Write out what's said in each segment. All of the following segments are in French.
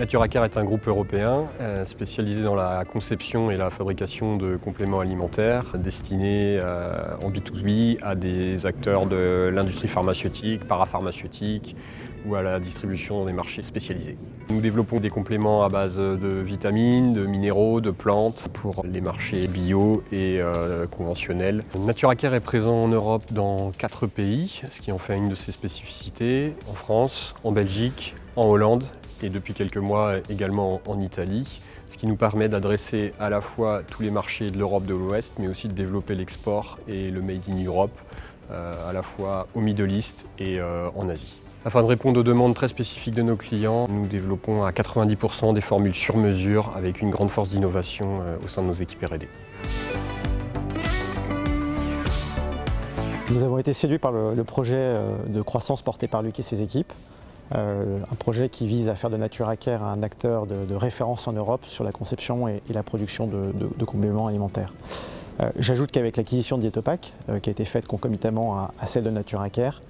Naturacar est un groupe européen spécialisé dans la conception et la fabrication de compléments alimentaires destinés en B2B à des acteurs de l'industrie pharmaceutique, parapharmaceutique ou à la distribution dans des marchés spécialisés. Nous développons des compléments à base de vitamines, de minéraux, de plantes pour les marchés bio et conventionnels. Naturacar est présent en Europe dans 4 pays, ce qui en fait une de ses spécificités, en France, en Belgique, en Hollande et depuis quelques mois également en Italie, ce qui nous permet d'adresser à la fois tous les marchés de l'Europe de l'Ouest, mais aussi de développer l'export et le Made in Europe, à la fois au Middle East et en Asie. Afin de répondre aux demandes très spécifiques de nos clients, nous développons à 90% des formules sur mesure avec une grande force d'innovation au sein de nos équipes R&D. Nous avons été séduits par le projet de croissance porté par Luc et ses équipes. Un projet qui vise à faire de Naturacar un acteur de référence en Europe sur la conception et la production de compléments alimentaires. J'ajoute qu'avec l'acquisition de Dietopac, qui a été faite concomitamment à celle de Naturacar,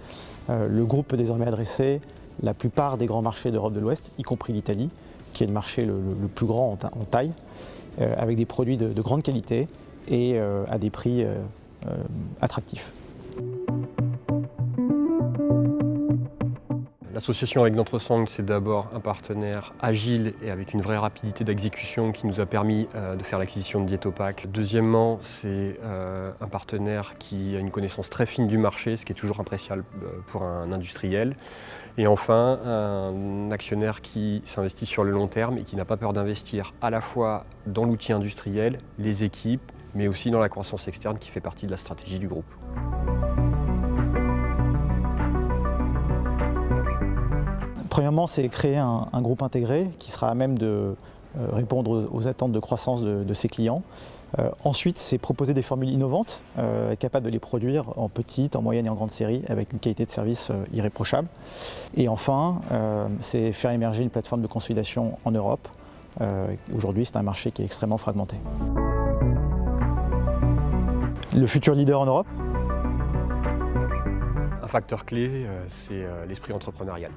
le groupe peut désormais adresser la plupart des grands marchés d'Europe de l'Ouest, y compris l'Italie, qui est le marché le plus grand en taille, avec des produits de grande qualité et à des prix attractifs. L'association avec Nantresang, c'est d'abord un partenaire agile et avec une vraie rapidité d'exécution qui nous a permis de faire l'acquisition de Dietopac. Deuxièmement, c'est un partenaire qui a une connaissance très fine du marché, ce qui est toujours appréciable pour un industriel. Et enfin, un actionnaire qui s'investit sur le long terme et qui n'a pas peur d'investir à la fois dans l'outil industriel, les équipes, mais aussi dans la croissance externe qui fait partie de la stratégie du groupe. Premièrement, c'est créer un groupe intégré qui sera à même de répondre aux attentes de croissance de ses clients. Ensuite, c'est proposer des formules innovantes, capables de les produire en petite, en moyenne et en grande série, avec une qualité de service irréprochable. Et enfin, c'est faire émerger une plateforme de consolidation en Europe. Aujourd'hui, c'est un marché qui est extrêmement fragmenté. Le futur leader en Europe ? Un facteur clé, c'est l'esprit entrepreneurial.